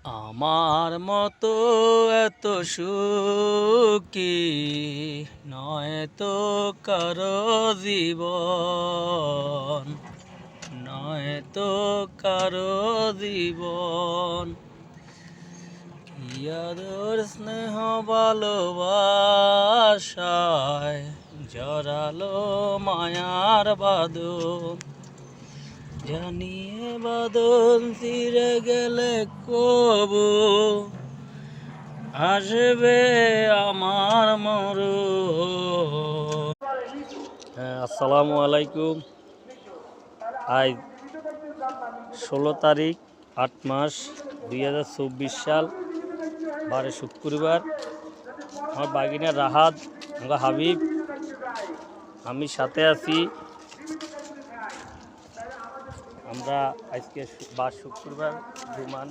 আমার মতো এত সুখী নয় তো কারো জীবন, নয় তো কারো জীবন। কি আদর স্নেহ ভালোবাসায় জড়ালো মায়ার বাঁধন, জানিয়ে বাঁধন ছিঁড়ে গেলে কবু আসবে আমার মরণ। আসসালামু আলাইকুম। আজ 16 তারিখ 8 মাস 2024 সাল, বারে শুক্রবার। আমার বাগিনা রাহাত, আমার হাবিব, আমি সাথে আছি। আমরা আজকে শুক্রবার জুমার নামাজ